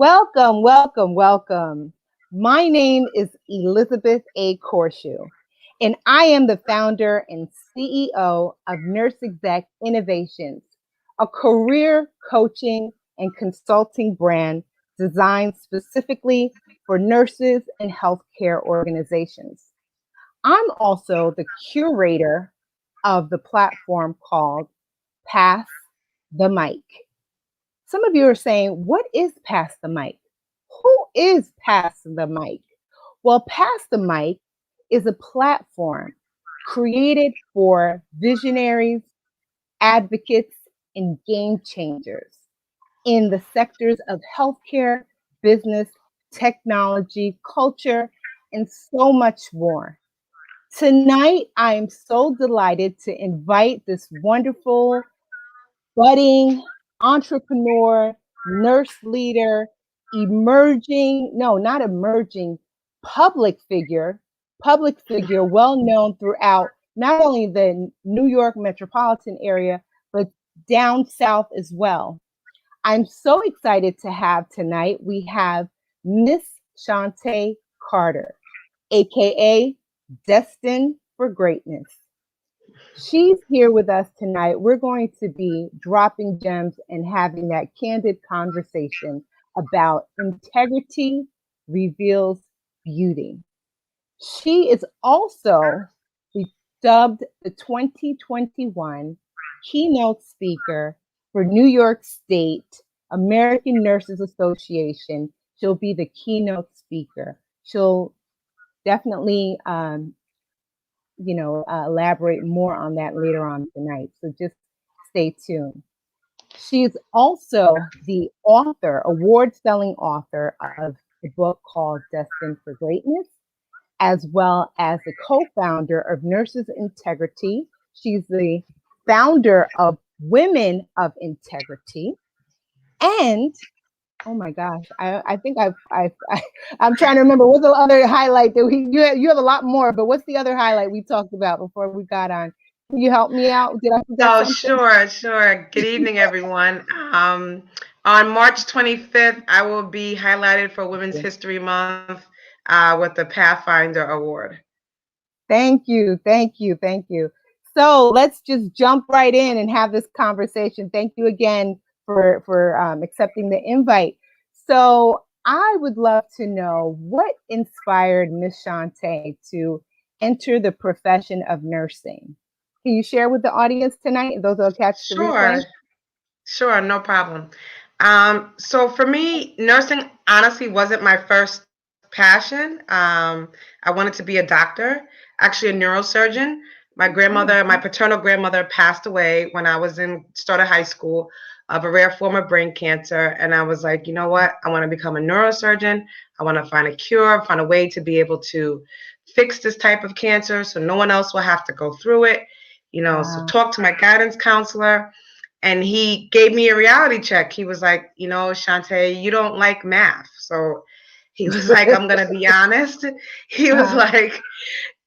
Welcome, welcome, welcome. My name is Elizabeth A. Corshu, and I am the founder and CEO of Nurse Exec Innovations, a career coaching and consulting brand designed specifically for nurses and healthcare organizations. I'm also the curator of the platform called Pass the Mic. Some of you are saying, what is Pass the Mic? Who is Pass the Mic? Well, Pass the Mic is a platform created for visionaries, advocates, and game changers in the sectors of healthcare, business, technology, culture, and so much more. Tonight, I am so delighted to invite this wonderful budding entrepreneur, nurse leader, emerging, no, not emerging, public figure, well known throughout not only the New York metropolitan area, but down south as well. I'm so excited to have tonight. We have Miss Shantay Carter, aka Destined for Greatness. She's here with us tonight. We're going to be dropping gems and having that candid conversation about integrity reveals beauty. She is also the dubbed the 2021 keynote speaker for New York State American Nurses Association. She'll be the keynote speaker. She'll definitely elaborate more on that later on tonight. So just stay tuned. She is also the author, award-selling author of the book called Destined for Greatness, as well as the co-founder of Nurses Integrity. She's the founder of Women of Integrity, and oh my gosh, I think I'm trying to remember what's the other highlight that you have a lot more, but what's the other highlight we talked about before we got on? Can you help me out? Did I forget Oh, something? sure. Good evening, everyone. On March 25th, I will be highlighted for Women's History Month with the Pathfinder Award. Thank you, thank you, thank you. So let's just jump right in and have this conversation. Thank you again for accepting the invite. So I would love to know what inspired Miss Shantay to enter the profession of nursing. Can you share with the audience tonight? Those will catch the replay. Sure, no problem. So for me, nursing honestly wasn't my first passion. I wanted to be a doctor, actually a neurosurgeon. My paternal grandmother passed away when I was in started high school of a rare form of brain cancer. And I was like, you know what? I want to become a neurosurgeon. I want to find a cure, find a way to be able to fix this type of cancer so no one else will have to go through it. So talk to my guidance counselor. And he gave me a reality check. He was like, Shantay, you don't like math. So he was like, I'm going to be honest. He was like,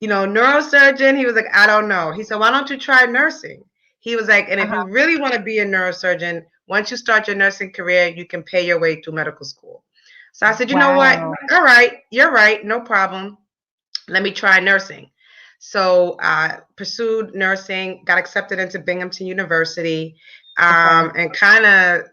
neurosurgeon. He was like, I don't know. He said, why don't you try nursing? He was like, and if you really want to be a neurosurgeon, once you start your nursing career, you can pay your way through medical school. So I said, you know what? All right. You're right. No problem. Let me try nursing. So pursued nursing, got accepted into Binghamton University, and kind of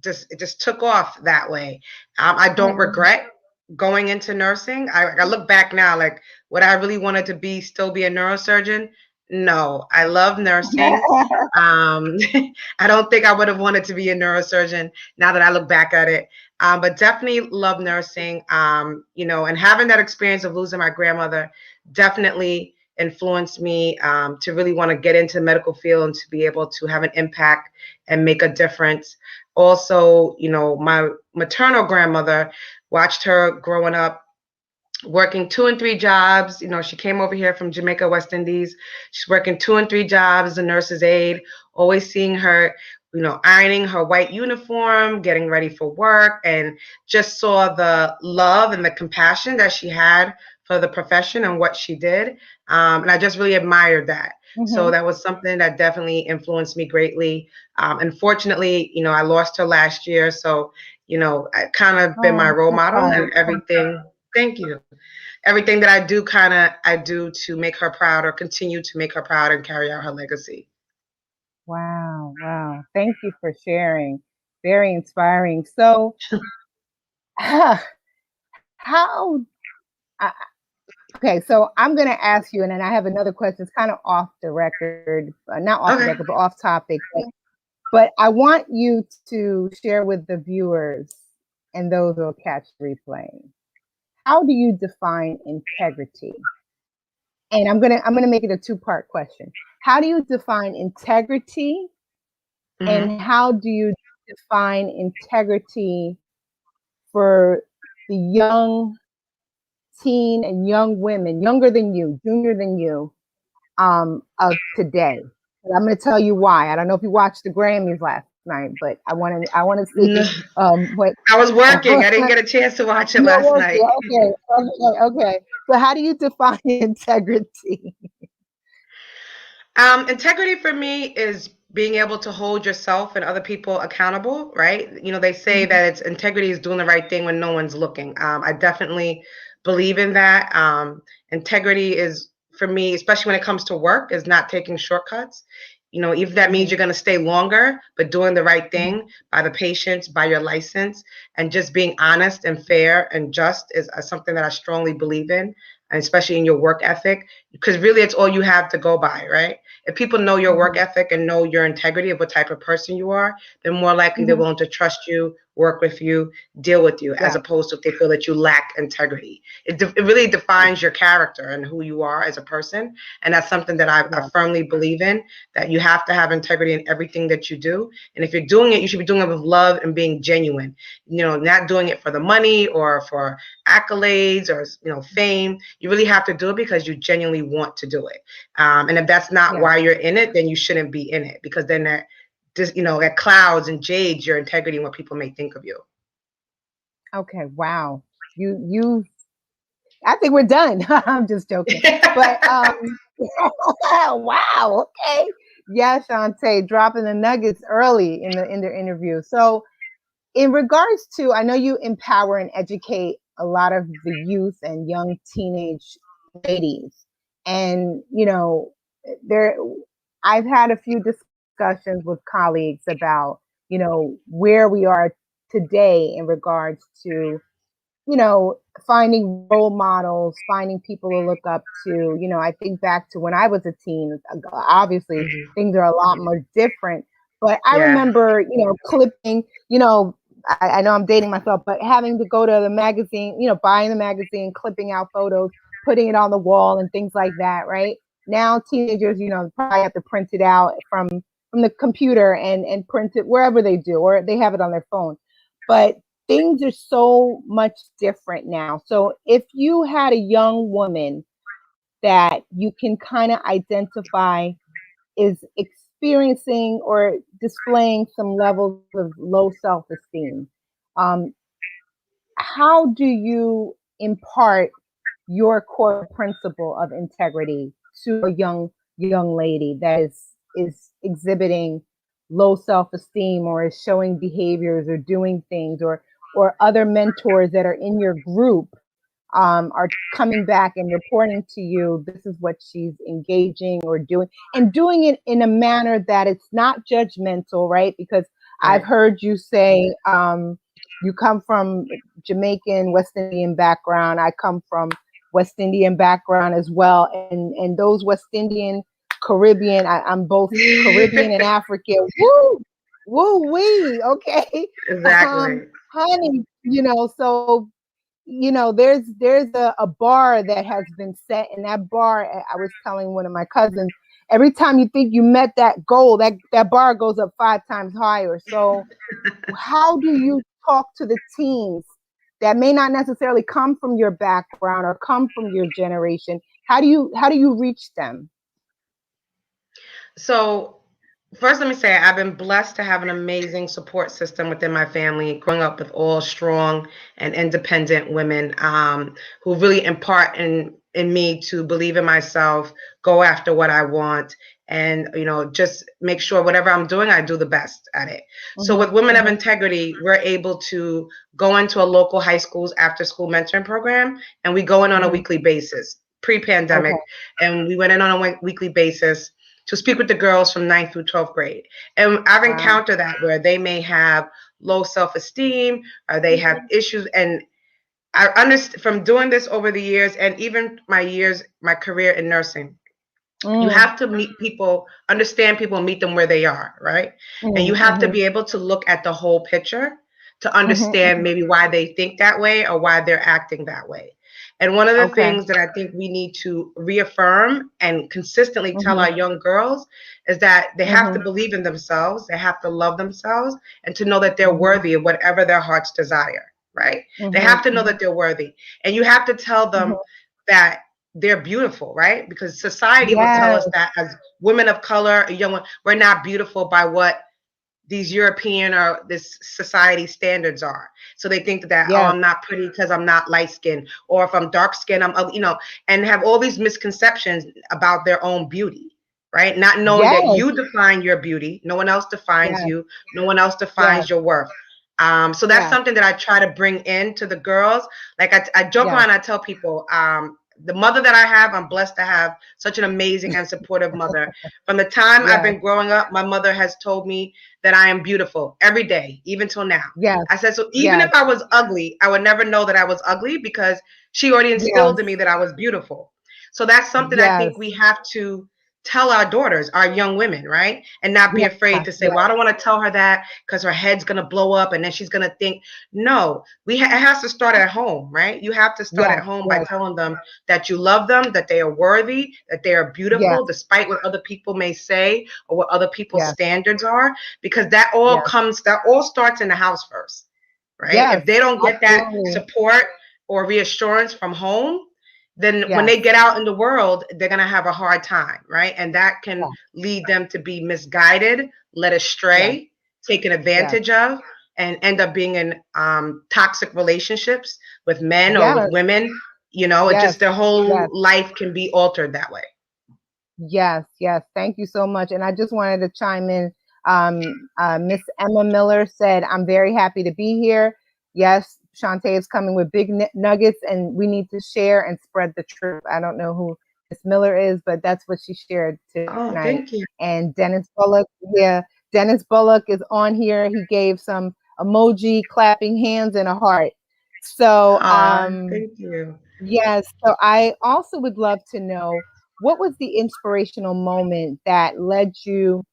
it just took off that way. I don't regret going into nursing. I look back now, like, would I really wanted to still be a neurosurgeon? No, I love nursing. I don't think I would have wanted to be a neurosurgeon now that I look back at it. But definitely love nursing, and having that experience of losing my grandmother definitely influenced me to really want to get into the medical field and to be able to have an impact and make a difference. Also, my maternal grandmother, watched her growing up, working 2 and 3 jobs. She came over here from Jamaica, West Indies. She's working 2 and 3 jobs as a nurse's aide, always seeing her, ironing her white uniform, getting ready for work, and just saw the love and the compassion that she had for the profession and what she did. And I just really admired that. So that was something that definitely influenced me greatly. Unfortunately, I lost her last year. So, kind of been Oh, my I'm role so model, proud of and you. everything. Thank you. Everything that I do to make her proud or continue to make her proud and carry out her legacy. Wow, wow. Thank you for sharing. Very inspiring. So, how, I- okay, so I'm going to ask you, and then I have another question. It's kind of off the record, not off the Okay. record, but off topic. But I want you to share with the viewers and those who will catch the replay. How do you define integrity? And I'm gonna make it a two-part question. How do you define integrity, and Hmm. how do you define integrity for the young teen and young women, younger than you, junior than you, of today? And I'm going to tell you why. I don't know if you watched the Grammys last night, but I want to No, see what. I was working. I didn't get a chance to watch it You're last working. night. Okay, okay, okay. So how do you define integrity? Integrity for me is being able to hold yourself and other people accountable, right? They say Mhm, that it's integrity is doing the right thing when no one's looking. I definitely believe in that. Integrity is for me, especially when it comes to work, is not taking shortcuts. Even that means mhm, you're going to stay longer, but doing the right mhm. thing by the patients, by your license, and just being honest and fair and just is something that I strongly believe in, and especially in your work ethic, because really it's all you have to go by, right? If people know your work Mhm, ethic and know your integrity of what type of person you are, they're more likely they're mhm. willing to trust you, work with you, deal with you, as Yeah. opposed to if they feel that you lack integrity. It really defines your character and who you are as a person. And that's something that I Yeah. firmly believe in, that you have to have integrity in everything that you do. And if you're doing it, you should be doing it with love and being genuine, not doing it for the money or for accolades or, fame. You really have to do it because you genuinely want to do it. And if that's not Yeah. why you're in it, then you shouldn't be in it, because then that clouds and jades your integrity and what people may think of you. Okay. Wow. You. I think we're done. I'm just joking. But wow. Okay. Yeah, Shantay, dropping the nuggets early in the interview. So in regards to, I know you empower and educate a lot of the youth and young teenage ladies, and there, I've had a few discussions with colleagues about where we are today in regards to finding role models, finding people to look up to. I think back to when I was a teen. Obviously, Mhm. things are a lot more different. But I Yeah. remember, clipping, I know I'm dating myself, but having to go to the magazine, buying the magazine, clipping out photos, putting it on the wall and things like that, right? Now teenagers, probably have to print it out from the computer and print it wherever they do, or they have it on their phone. But things are so much different now. So if you had a young woman that you can kind of identify is experiencing or displaying some levels of low self-esteem, um, how do you impart your core principle of integrity to a young lady that is exhibiting low self-esteem, or is showing behaviors or doing things, or other mentors that are in your group are coming back and reporting to you this is what she's engaging or doing, and doing it in a manner that it's not judgmental, right? Because I've Right. heard you say you come from Jamaican West Indian background. I come from West Indian background as well, and those West Indian, Caribbean, I'm both Caribbean and African. Woo, woo wee. Okay, Exactly. honey, so there's a bar that has been set, and that bar, I was telling one of my cousins, every time you think you met that goal, that bar goes up 5 times higher. So how do you talk to the teens that may not necessarily come from your background or come from your generation? How do you reach them? So, first, let me say I've been blessed to have an amazing support system within my family, growing up with all strong and independent women, who really impart in me to believe in myself, go after what I want, and just make sure whatever I'm doing, I do the best at it. So Mhm. with Women of Mhm. Integrity, we're able to go into a local high school's after school mentoring program, and we go in on a Mhm. weekly basis Okay. pre-pandemic, and we went in on a weekly basis to speak with the girls from ninth through 12th grade. And I've Wow. encountered that where they may have low self-esteem or they have Mhm. issues, and I understand from doing this over the years, and even my career in nursing, you Mm. have to meet people, understand people, and meet them where they are, right? And you Mm. have to Mhm. be able to look at the whole picture to Mhm. understand Mhm. maybe why they think that way or why they're acting that way. And one of the Okay. things that I think we need to reaffirm and consistently tell Mhm. our young girls is that they have to Mhm. believe in themselves, they have to love themselves, and to know that they're Mhm. worthy of whatever their hearts desire, right? They Mhm. have to know Mhm. that they're worthy. And you have to tell them Mhm. that they're beautiful, right? Because society will tell us Yes. that as women of color, young women, we're not beautiful by what these European or this society standards are. So they think that, oh, Yes. I'm not pretty because I'm not light skinned, or if I'm dark skinned, I'm ugly, and have all these misconceptions about their own beauty, right? Not knowing that Yes. you define your beauty, no one else defines Yes. you, no one else Yes. defines your worth. So that's Yes. something that I try to bring in to the girls. Like I joke Yes. around, I tell people, the mother that I have, I'm blessed to have such an amazing and supportive mother. From the time I've Yes. been growing up, my mother has told me that I am beautiful every day, even till now. Yes. I said, so even Yes. if I was ugly, I would never know that I was ugly because she already instilled in me Yes. that I was beautiful. So that's something I think Yes. we have to tell our daughters, our young women, right? And not be Yeah. afraid to say, Yeah. well, I don't want to tell her that because her head's going to blow up and then she's going to think, no, it has to start at home, right? You have to start Yes. at home by Yes. telling them that you love them, that they are worthy, that they are Yes. beautiful, despite what other people may say or what other people's Yes. standards are, because Yes. that all starts in the house first, right? Yes. If they don't get that Absolutely. support or reassurance from home, then when Yes. they get out in the world, they're going to have a hard time, right? And that can Yes. lead them to be misguided, led Yes. astray, taken Yes. advantage of, and end up being in toxic relationships with men or with Yes. women. It Yes. just their whole Yes. life can be altered that way. Yes, yes. Thank you so much. And I just wanted to chime in. Miss Emma Miller said, I'm very happy to be here. Yes, Shantay is coming with big nuggets, and we need to share and spread the truth. I don't know who Miss Miller is, but that's what she shared Oh, tonight. thank you. And Dennis Bullock, yeah, Dennis Bullock is on here. He gave some emoji, clapping hands, and a heart. So, Oh, thank you. yes. So I also would love to know what was the inspirational moment that led you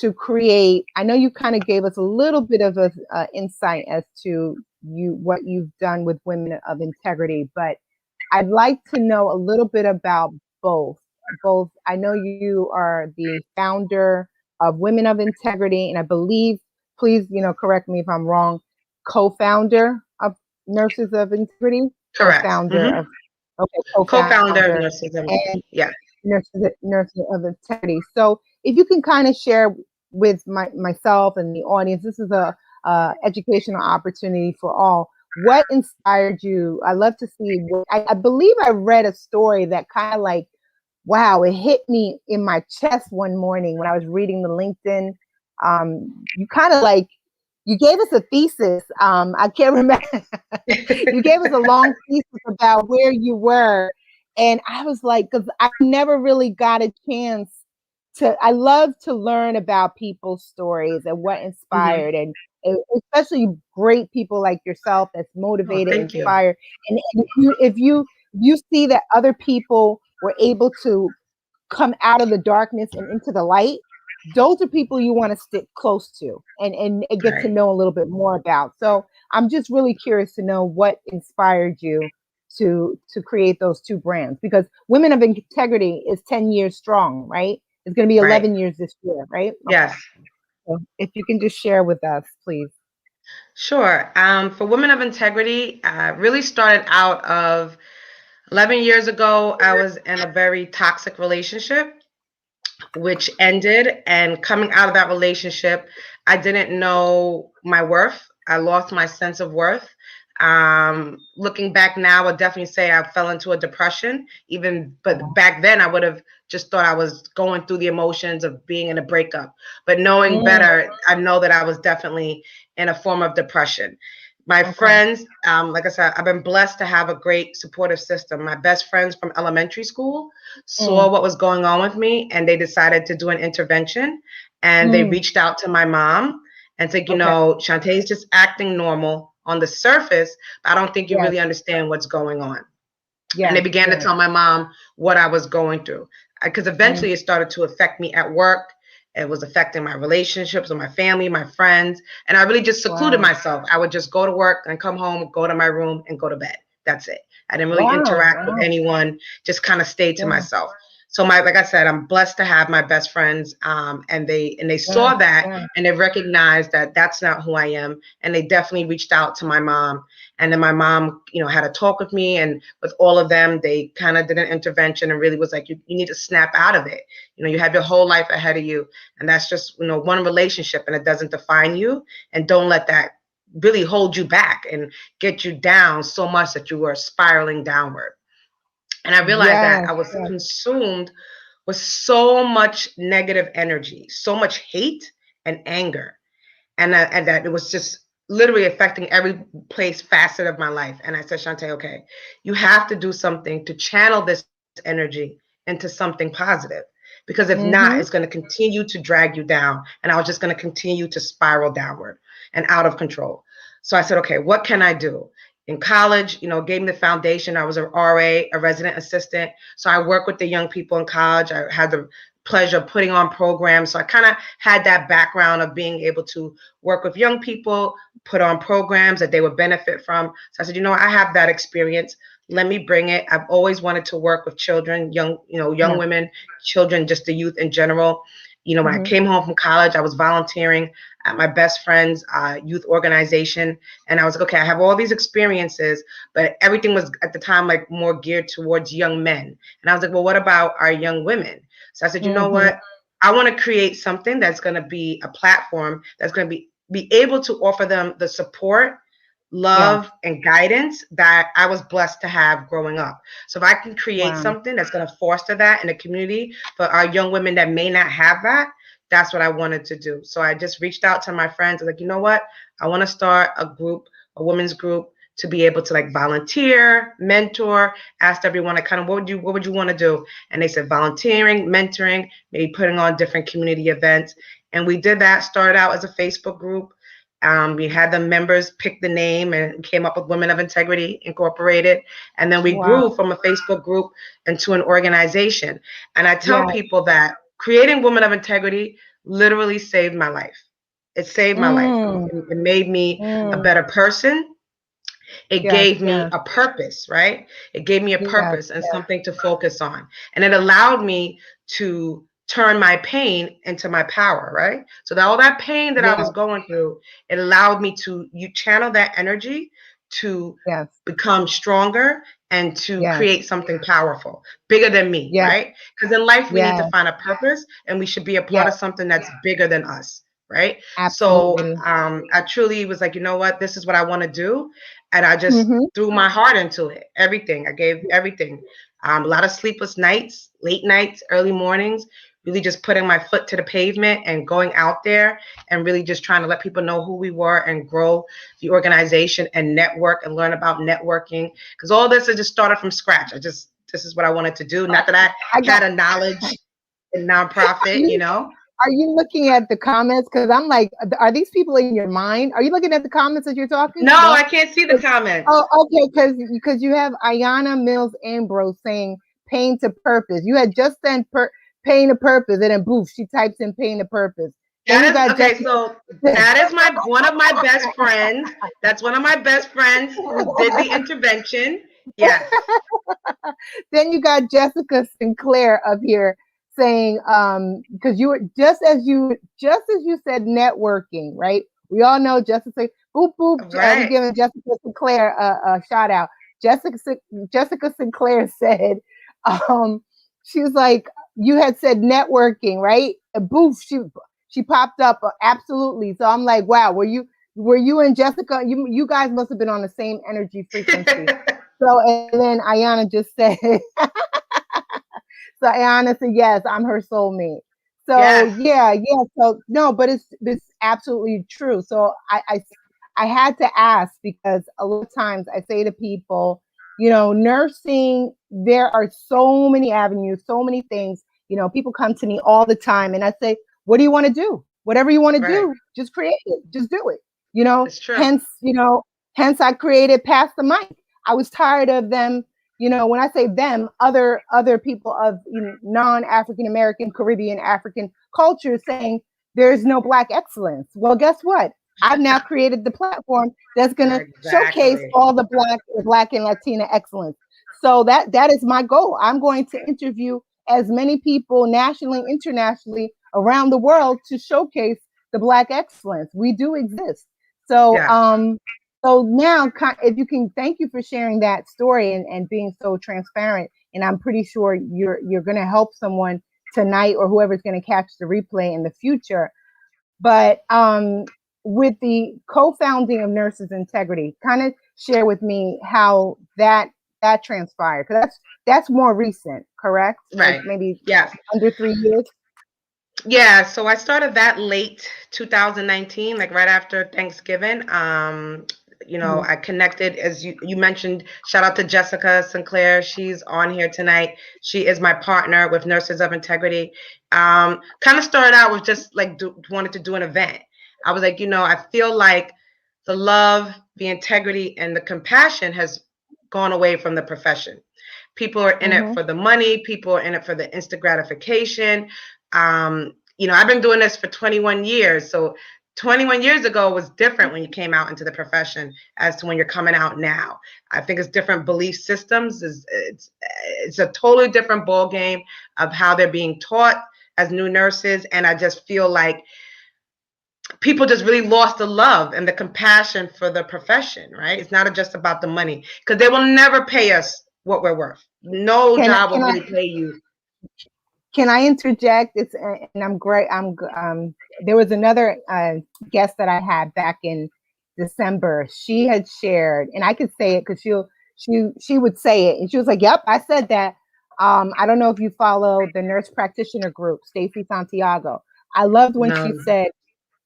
to create. I know you kind of gave us a little bit of a insight as to what you've done with Women of Integrity, but I'd like to know a little bit about both. Both, I know you are the founder of Women of Integrity, and I believe, please, correct me if I'm wrong, co-founder of Nurses of Integrity, or Correct. founder of, okay, Co-founder of co-founder, Nurses of and Yeah. Nurses of Integrity. So if you can kind of share with myself and the audience, this is a educational opportunity for all. What inspired you? I love to see. I believe I read a story that kind of like, wow, it hit me in my chest one morning when I was reading the LinkedIn. You kind of like, you gave us a thesis. I can't remember. You gave us a long thesis about where you were. And I was like, because I never really got a chance I love to learn about people's stories and what Hmm. inspired, and especially great people like yourself that's Oh, motivated, thank you. inspired. And if you see that other people were able to come out of the darkness and into the light, those are people you want to stick close to and get to Right. know a little bit more about. So I'm just really curious to know what inspired you to create those two brands, because Women of Integrity is 10 years strong, right? It's going to be Right. 11 years this year, right? Okay. Yes. So if you can just share with us, please. Sure. For Women of Integrity, really started out of 11 years ago. I was in a very toxic relationship, which ended. And coming out of that relationship, I didn't know my worth. I lost my sense of worth. Looking back now, I would definitely say I fell into a depression. But back then, I would have just thought I was going through the emotions of being in a breakup. But knowing Mm, better, I know that I was definitely in a form of depression. My okay. friends, like I said, I've been blessed to have a great supportive system. My best friends from elementary school saw Mm, what was going on with me, and they decided to do an intervention. And they mm, reached out to my mom and said, okay. Shantay's just acting normal on the surface, but I don't think you Yes. really understand what's going on. And they Yes. began to Yes. tell my mom what I was going through. Because Mm, eventually it started to affect me at work. It was affecting my relationships with my family, my friends. And I really just secluded wow. myself. I would just go to work and come home, go to my room, and go to bed. That's it. I didn't really Wow. interact with Wow. anyone, just kind of stayed to Yeah. myself. So like I said, I'm blessed to have my best friends, and they Yes. saw that Yes. and they recognized that that's not who I am, and they definitely reached out to my mom, and then my mom, had a talk with me, and with all of them, they kind of did an intervention and really was like, you need to snap out of it. You have your whole life ahead of you. And that's just, one relationship, and it doesn't define you. And don't let that really hold you back and get you down so much that you were spiraling downward. And I realized that Yes. I was Yes. consumed with so much negative energy, so much hate and anger, and that it was just literally affecting every place facet of my life. And I said, Shantay, okay, you have to do something to channel this energy into something positive, because if not, it's Mm-hmm. going to continue to drag you down, and I was just going to continue to spiral downward and out of control. So I said, okay, what can I do? In college, gave me the foundation. I was an RA, a resident assistant. So I work with the young people in college. I had the pleasure of putting on programs. So I kind of had that background of being able to work with young people, put on programs that they would benefit from. So I said, I have that experience. Let me bring it. I've always wanted to work with children, young Yeah. women, children, just the youth in general. When I Mm-hmm. came home from college, I was volunteering at my best friend's youth organization. And I was like, okay, I have all these experiences, but everything was at the time like more geared towards young men. And I was like, well, what about our young women? So I said, you know Mm-hmm. what? I want to create something that's going to be a platform that's going to be able to offer them the support, Yeah. love, and guidance that I was blessed to have growing up. So if I can create Wow. something that's going to foster that in the community for our young women that may not have that, that's what I wanted to do. So I just reached out to my friends. I was like, you know what? I want to start a group, a women's group, to be able to like volunteer, mentor. Asked everyone like kind of what would you want to do? And they said volunteering, mentoring, maybe putting on different community events. And we did that. Started out as a Facebook group. We had the members pick the name and came up with Women of Integrity Incorporated. And then we Wow. grew from a Facebook group into an organization. And I tell Yeah. people that creating Women of Integrity literally saved my life. It saved my life. Mm, It made me a mm. better person. It Yes. gave me Yes. a purpose, right? It gave me a Yes. purpose and something to focus on. And it allowed me to turn my pain into my power, right? So that all that pain that I Yes. was going through, it allowed me to you channel that energy to Yes. become stronger and to Yes. create something powerful, bigger than me, Yes. right? Because in life we need to Yes. find a purpose and we should be a part Yes. of something that's bigger than us, right? So Absolutely. I truly was like, you know what, this is what I want to do, and I just Mm-hmm. threw my heart into it. Everything. I gave everything. A lot of sleepless nights, late nights, early mornings, really just putting my foot to the pavement and going out there and really just trying to let people know who we were and grow the organization and network and learn about networking. Because all this has just started from scratch. This is what I wanted to do. Not that I I got. had a knowledge in Are nonprofit, you are you looking at the comments? Because I'm like, are these people in your mind? Are you looking at the comments as you're talking? No, No. I can't see the 'Cause- comments. Oh, okay. Because you have Ayana Mills Ambrose saying pain to purpose. You had just sent pain to purpose, and then boof, she types in pain to purpose. Then That you is got okay. Jessica. So that is my one of my best friends. That's one of my best friends who did the intervention. Yes. Then you got Jessica Sinclair up here saying, because you were just as you said networking, right? We all know Jessica. Boop boop. We Right. giving Jessica Sinclair a shout out. Jessica Jessica Sinclair said, um, she was like, you had said networking, right? Boof. She popped up absolutely. So I'm like, wow. Were you? were you and Jessica? You guys must have been on the same energy frequency. So, and then Ayana just said, so Ayana said, yes, I'm her soulmate. So Yes. yeah. So no, but it's absolutely true. So I had to ask because a lot of times I say to people, nursing, there are so many avenues, so many things. People come to me all the time and I say, what do you want to do? Whatever you want to Right. do, just create it, just do it. You know, It's true. hence, hence I created Pass the Mic. I was tired of them, when I say them, other people of non-African American, Caribbean, African culture saying there's no Black excellence. Well, guess what? I've now created the platform that's going to showcase Exactly. all the Black and Latina excellence. So that is my goal. I'm going to interview as many people nationally, internationally, around the world to showcase the Black excellence. We do exist. So Yes. so now, if you can, thank you for sharing that story and being so transparent. And I'm pretty sure you're going to help someone tonight or whoever's going to catch the replay in the future. But with the co-founding of Nurses Integrity, kind of share with me how that transpired, because that's more recent, correct? Like Right. maybe Yes. under 3 years. Yeah, so I started that late 2019, like right after Thanksgiving. Mm-hmm. I connected, as you mentioned, shout out to Jessica Sinclair. She's on here tonight. She is my partner with Nurses of Integrity. Kind of started out with just like wanted to do an event. I was like, I feel like the love, the integrity, and the compassion has gone away from the profession. People are in it Mm-hmm. for the money. People are in it for the instant gratification. I've been doing this for 21 years. So 21 years ago was different when you came out into the profession as to when you're coming out now. I think it's different belief systems. It's a totally different ball game of how they're being taught as new nurses. And I just feel like people just really lost the love and the compassion for the profession, right? It's not just about the money, because they will never pay us what we're worth. No Can job will can I really pay you. can I interject? It's and I'm great. There was another guest that I had back in December. She had shared, and I could say it because she would say it, and she was like, "Yep, I said that." I don't know if you follow the nurse practitioner group, Stacy Santiago. I loved when she No. said,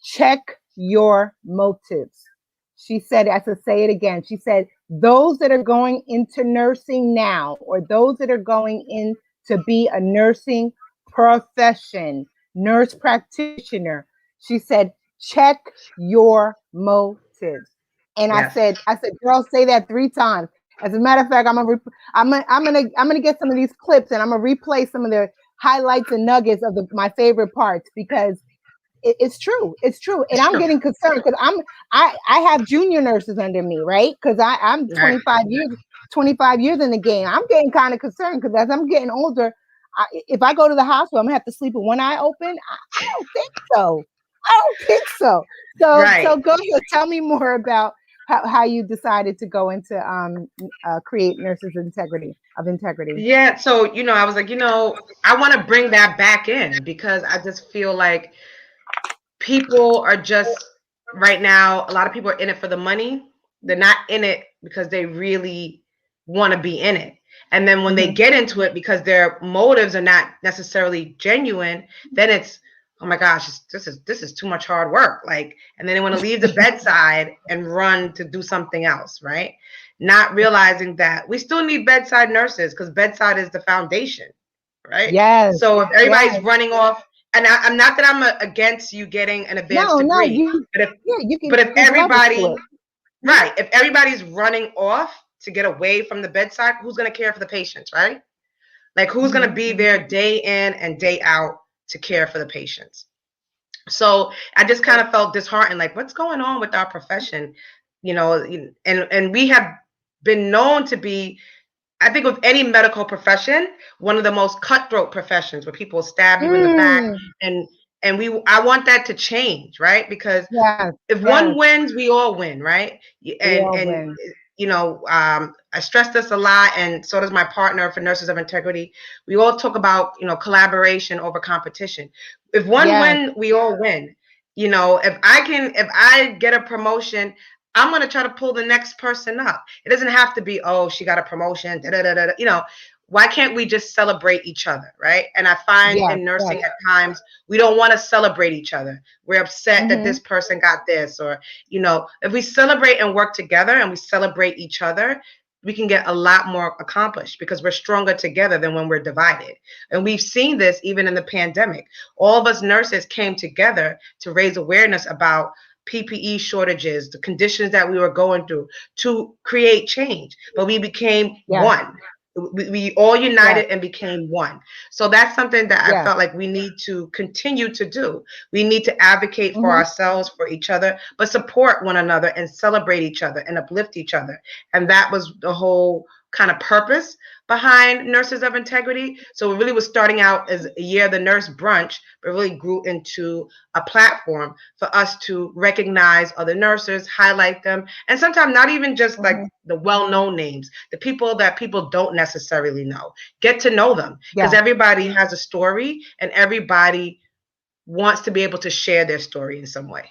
check your motives. She said, I should say it again. She said, those that are going into nursing now, or those that are going in to be a nursing profession, nurse practitioner, she said, check your motives. And I Yes. said, girl, say that 3 times. As a matter of fact, I'm gonna get some of these clips and I'm gonna replay some of the highlights and nuggets of my favorite parts, because it's true. It's true. And It's I'm true. getting concerned because I have junior nurses under me, right? Because I'm Right. 25 years in the game. I'm getting kind of concerned because as I'm getting older, if I go to the hospital, I'm gonna have to sleep with one eye open. I don't think so. I don't think so. So Right. go ahead. Tell me more about how you decided to go into create Nurses of Integrity. Yeah. So, I was like, I want to bring that back in because I just feel like people are just right now, a lot of people are in it for the money. They're not in it because they really want to be in it. And then when they Mm-hmm. get into it because their motives are not necessarily genuine, then it's, oh my gosh, this is too much hard work. Like, and then they want to leave the bedside and run to do something else, right? Not realizing that we still need bedside nurses because bedside is the foundation, right? Yes. So if Yes. everybody's running off, and I'm not that I'm against you getting an advanced No, degree, you, but if yeah, you but can, if there's levels to everybody, it. Mhm. right, if everybody's running off to get away from the bedside, who's going to care for the patients, right? Like who's going to Mhm, be mhm. there day in and day out to care for the patients? So I just kind of felt disheartened, like what's going on with our profession, and we have been known to be, I think with any medical profession, one of the most cutthroat professions where people stab you in the back, Mm, and I want that to change, right? Because yes, if one yes, wins, we all win, right? we And all and win. I stress this a lot, and so does my partner for Nurses of Integrity. We all talk about collaboration over competition. If one Yes, win, we all win. If I get a promotion, I'm going to try to pull the next person up. It doesn't have to be, oh, she got a promotion, da, da, da, da, why can't we just celebrate each other, right? And I find Yes, in yes. nursing at times we don't want to celebrate each other. We're upset that Mm-hmm. this person got this, or if we celebrate and work together and we celebrate each other, we can get a lot more accomplished because we're stronger together than when we're divided. And we've seen this even in the pandemic. All of us nurses came together to raise awareness about PPE shortages, the conditions that we were going through, to create change. But we became Yes, one. We all yes, united and became one. So that's something that I yes. felt like we need to continue to do. We need to advocate for Mm-hmm. ourselves, for each other, but support one another and celebrate each other and uplift each other. And that was the whole kind of purpose behind Nurses of Integrity. So it really was starting out as a year the nurse brunch, but really grew into a platform for us to recognize other nurses, highlight them, and sometimes not even just like Mm-hmm. the well-known names, the people that people don't necessarily know. Get to know them because Yeah. everybody has a story and everybody wants to be able to share their story in some way.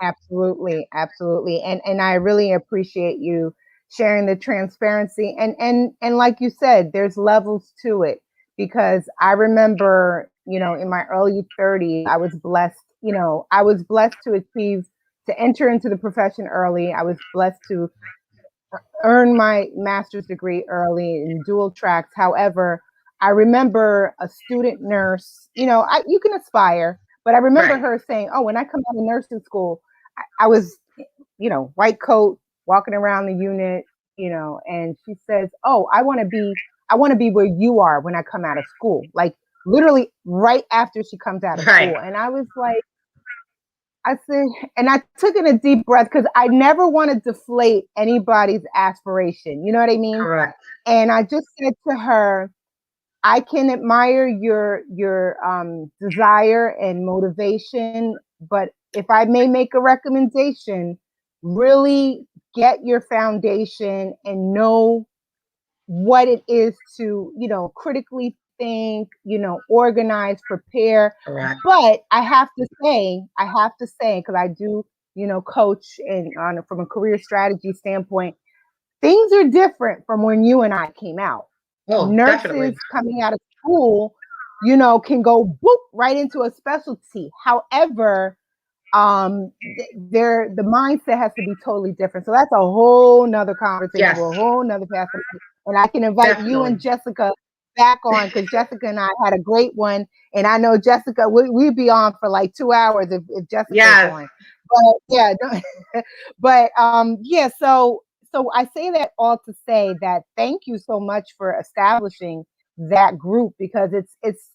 Absolutely, absolutely. And I really appreciate you sharing the transparency, and like you said, there's levels to it, because I remember, in my early 30s, I was blessed to achieve, to enter into the profession early. I was blessed to earn my master's degree early in dual tracks. However, I remember a student nurse, you can aspire, but I remember Right. her saying, "Oh, when I come out of nursing school, I was, white coat, walking around the unit, and she says, "Oh, I want to be where you are when I come out of school." Like literally right after she comes out of Right. school. And I was like, I said, and I took in a deep breath because I never want to deflate anybody's aspiration. You know what I mean? Correct. And I just said to her, I can admire your desire and motivation, but if I may make a recommendation, really get your foundation and know what it is to, critically think, organize, prepare. Correct. But I have to say, because I do, coach and from a career strategy standpoint, things are different from when you and I came out. Oh, definitely. Nurses coming out of school, can go boop right into a specialty. However, the mindset has to be totally different. So that's a whole nother conversation Yes, for a whole nother path. And I can invite you definitely. and Jessica back on, because Jessica and I had a great one. And I know Jessica, we'd be on for like 2 hours if Jessica's Yes. on. But yeah, but yeah, so I say that all to say that thank you so much for establishing that group, because it's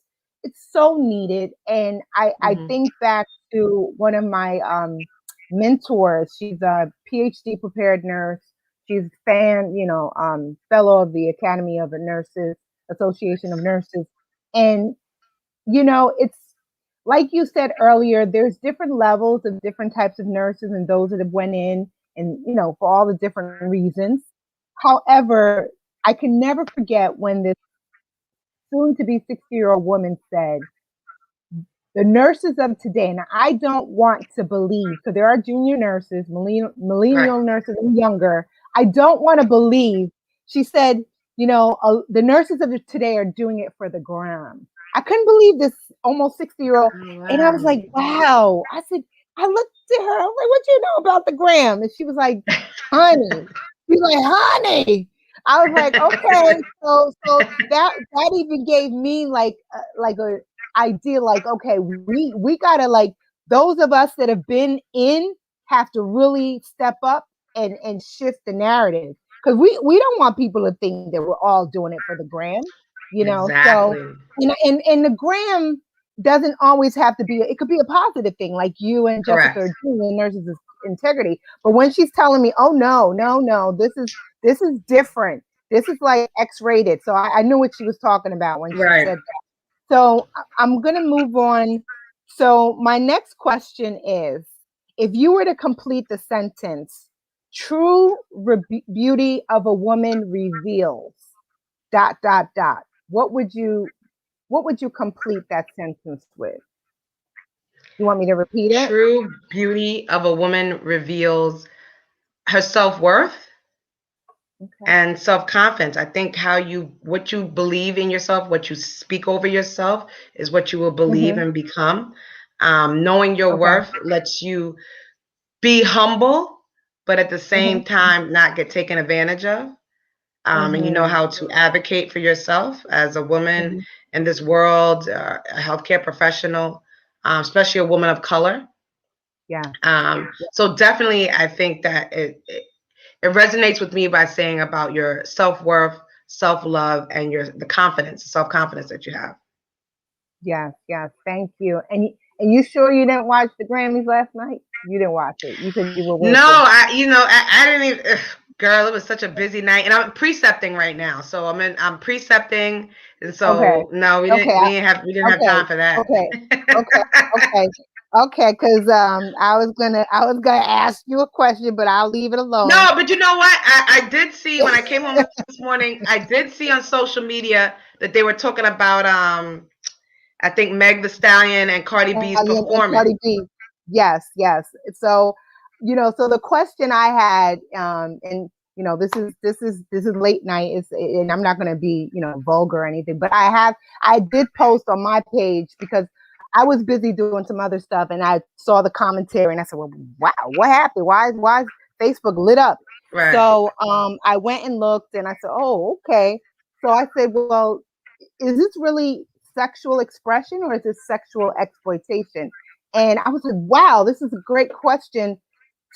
so needed. And I Hmm. think back to one of my mentors. She's a PhD prepared nurse. She's fellow of the Academy of Nurses, Association of Nurses. And it's like you said earlier, there's different levels of different types of nurses and those that have went in, and for all the different reasons. However, I can never forget when this soon to be 60-year-old woman said, the nurses of today, and I don't want to believe, because there are junior nurses, Right. millennial nurses, and younger. I don't want to believe. She said, the nurses of today are doing it for the gram. I couldn't believe this almost 60-year-old. Oh, And I was wow. like, wow. I said, I looked at her. I was like, what you know about the gram? And she was like, honey. She's like, honey. I was like, okay. So that even gave me like a idea, like, okay, we gotta, like, those of us that have been in have to really step up and shift the narrative, because we don't want people to think that we're all doing it for the gram, so, Exactly. and the gram doesn't always have to be, it could be a positive thing, like you and Jessica Correct. are doing in Nurses of Integrity. But when she's telling me, oh, no, no, no, this is different, this is like X-rated, so I knew what she was talking about when she Right. said. So I'm going to move on. So my next question is, if you were to complete the sentence, true beauty of a woman reveals, dot, dot, dot, what would you complete that sentence with? You want me to repeat it? True beauty of a woman reveals her self-worth Okay. and self-confidence. I think what you believe in yourself, what you speak over yourself is what you will believe Mm-hmm. and become. Knowing your Okay. worth lets you be humble, but at the Mm-hmm. same time not get taken advantage of. And you know Mm-hmm. how to advocate for yourself as a woman Mm-hmm. in this world, a healthcare professional, especially a woman of color. Yeah. So definitely, I think that it resonates with me by saying about your self worth, self love, and the confidence, self confidence that you have. Yes. Yes. Thank you. And you sure you didn't watch the Grammys last night? You didn't watch it. You said you were No, working. I didn't even. Ugh, girl, it was such a busy night, and I'm precepting right now. So I'm precepting, and Okay. so no, Okay. we didn't have Okay. time for that. Okay. Okay. Okay. Okay. Because I was gonna ask you a question, but I'll leave it alone. No, but you know what? I did see when I came home this morning. I did see on social media that they were talking about I think Meg the Stallion and Cardi B's And performance. Cardi B. Yes, yes. So, so the question I had, and this is late night. And I'm not going to be vulgar or anything, but I did post on my page because I was busy doing some other stuff, and I saw the commentary, and I said, well, wow, what happened? Why is Facebook lit up? Right, So I went and looked, and I said, oh, okay. So I said, well, is this really sexual expression or is this sexual exploitation? And I was like, wow, this is a great question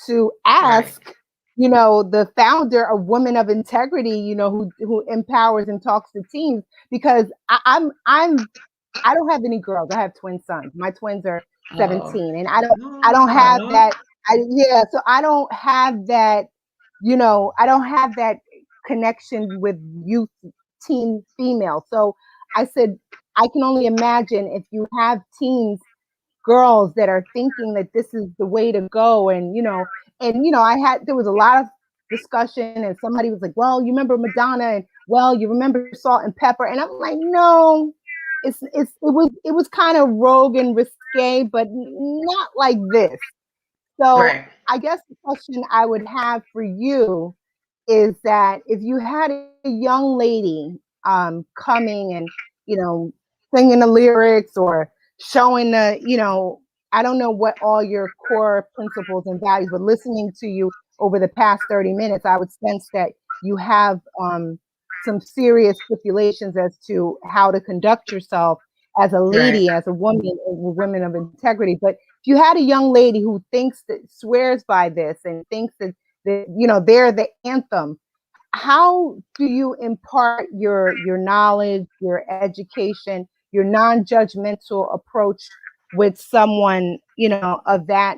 to right, ask, the founder of Women of Integrity, who empowers and talks to teens, because I don't have any girls. I have twin sons. My twins are oh, 17, and I don't have oh, that. Yeah, so I don't have that. I don't have that connection with youth, teen female. So I said, I can only imagine if you have teens, girls that are thinking that this is the way to go, and there was a lot of discussion, and somebody was like, well, you remember Madonna, and well, you remember Salt and Pepper, and I'm like, no, it was kind of rogue and risque, but not like this. So right, I guess the question I would have for you is that if you had a young lady coming and singing the lyrics or showing I don't know what all your core principles and values, but listening to you over the past 30 minutes, I would sense that you have some serious stipulations as to how to conduct yourself as a right. lady, as a woman, women of integrity. But if you had a young lady who thinks that swears by this and thinks that they're the anthem, how do you impart your knowledge, your education, your non-judgmental approach with someone of that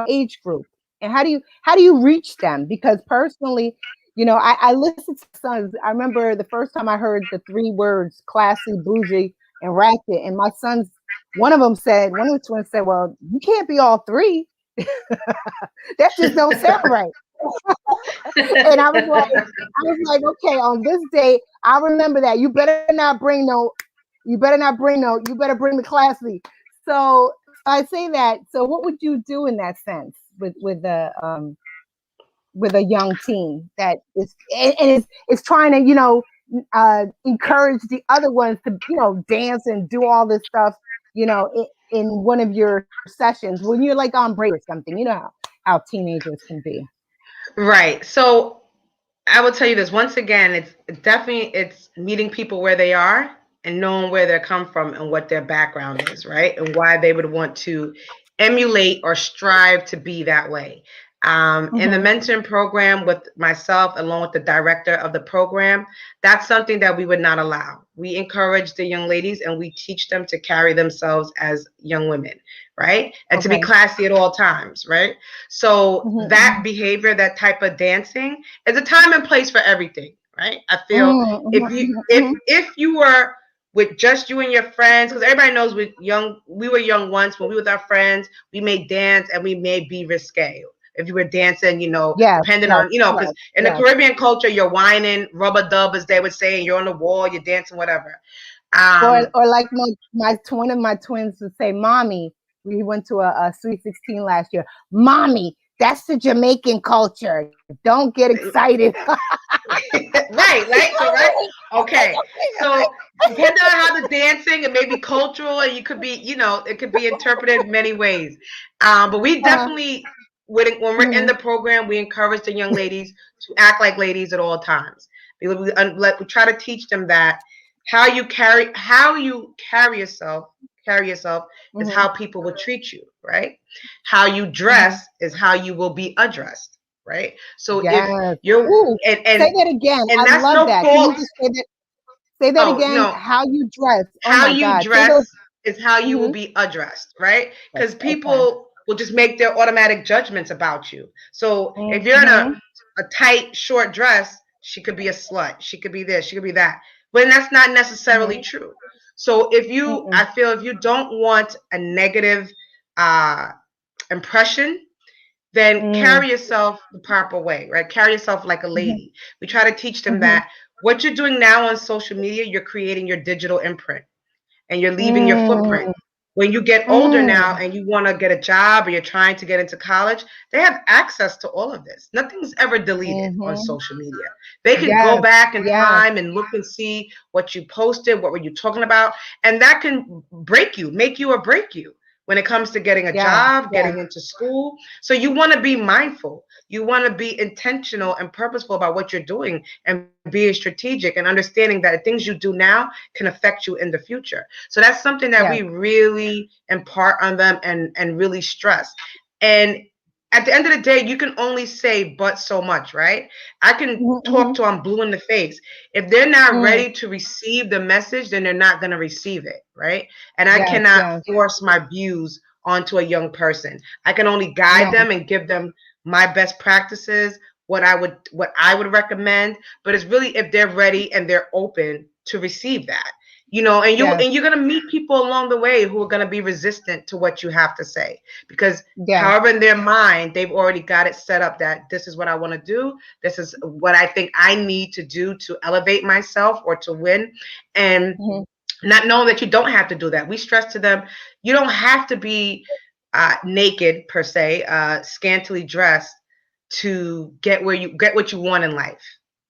age group? And how do you reach them? Because personally, I listen to sons. I remember the first time I heard the three words classy, bougie, and ratchet, and my sons, one of the twins said, well, you can't be all three. That just don't sound right. And I was like, okay, on this day, I remember that. You better bring the classy. So I say that. So what would you do in that sense with a young teen that is trying to encourage the other ones to dance and do all this stuff in one of your sessions when you're like on break or something. You know how teenagers can be. Right. So I will tell you this once again. It's meeting people where they are and knowing where they come from and what their background is, right, and why they would want to emulate or strive to be that way. In the Mm-hmm. mentoring program with myself, along with the director of the program, that's something that we would not allow. We encourage the young ladies and we teach them to carry themselves as young women, right, and to be Okay. classy at all times, right. So that Mm-hmm. behavior, that type of dancing, is a time and place for everything, right? I feel Mm-hmm. if you Mm-hmm. if you were with just you and your friends, because everybody knows we were young once when we were with our friends, we may dance and we may be risque. If you were dancing, Yes, depending yes, on, yes, because in the yes. Caribbean culture, you're whining, rubber dub, as they would say, and you're on the wall, you're dancing, whatever. Or Um, or like one of my twins would say, "Mommy, he went to a Sweet 16 last year. Mommy, that's the Jamaican culture. Don't get excited. Right, right. So right, okay. So depending on how the dancing, it may be cultural, and you could be, it could be interpreted many ways. But we Uh, definitely, when we're in the mhm, program, we encourage the young ladies to act like ladies at all times. We try to teach them that how you carry yourself is how mhm, people will treat you, right? How you mhm. dress is how you will be addressed, right? So if Yes. you're Ooh, and say and that again. and I that's love no that. Can you fault. just say that Oh again? no, How you dress. Oh how my you God. Say dress those. is how you will Mhm. be addressed, right? Because Okay. people will just make their automatic judgments about you. So if you're in a, Mhm, a tight, short dress, she could be a slut. She could be this, she could be that. But that's not necessarily mhm, true. So I mm-mm, feel if you don't want a negative uh, impression, then mm, carry yourself the proper way, right? Carry yourself like a mhm, lady. We try to teach them mhm, that what you're doing now on social media, you're creating your digital imprint and you're leaving your footprint. mm, When you get older now mm, and you want to get a job or you're trying to get into college, they have access to all of this. Nothing's ever deleted on mhm. social media. They can go Yes, back in yes, time and look and see what you posted, what were you talking about, and that can break you, make you or break you when it comes to getting a yes, job, yes. getting into school. So you want to be mindful. You want to be intentional and purposeful about what you're doing and being strategic and understanding that the things you do now can affect you in the future. So that's something that we Yes. really impart on them and really stress. And at the end of the day, you can only say but so much, right? I can Mhm, talk mhm, to them blue in the face. If they're not mm. ready to receive the message, then they're not going to receive it, right? And I Yes, cannot yes, force my views onto a young person. I can only guide yes. them and give them my best practices, what I would recommend, but it's really if they're ready and they're open to receive that. Yes, And you're going to meet people along the way who are going to be resistant to what you have to say because yes. however in their mind they've already got it set up that this is what I want to do, this is what I think I need to do to elevate myself or to win, and Mhm, not knowing that you don't have to do that. We stress to them, you don't have to be naked per se, scantily dressed to get what you want in life,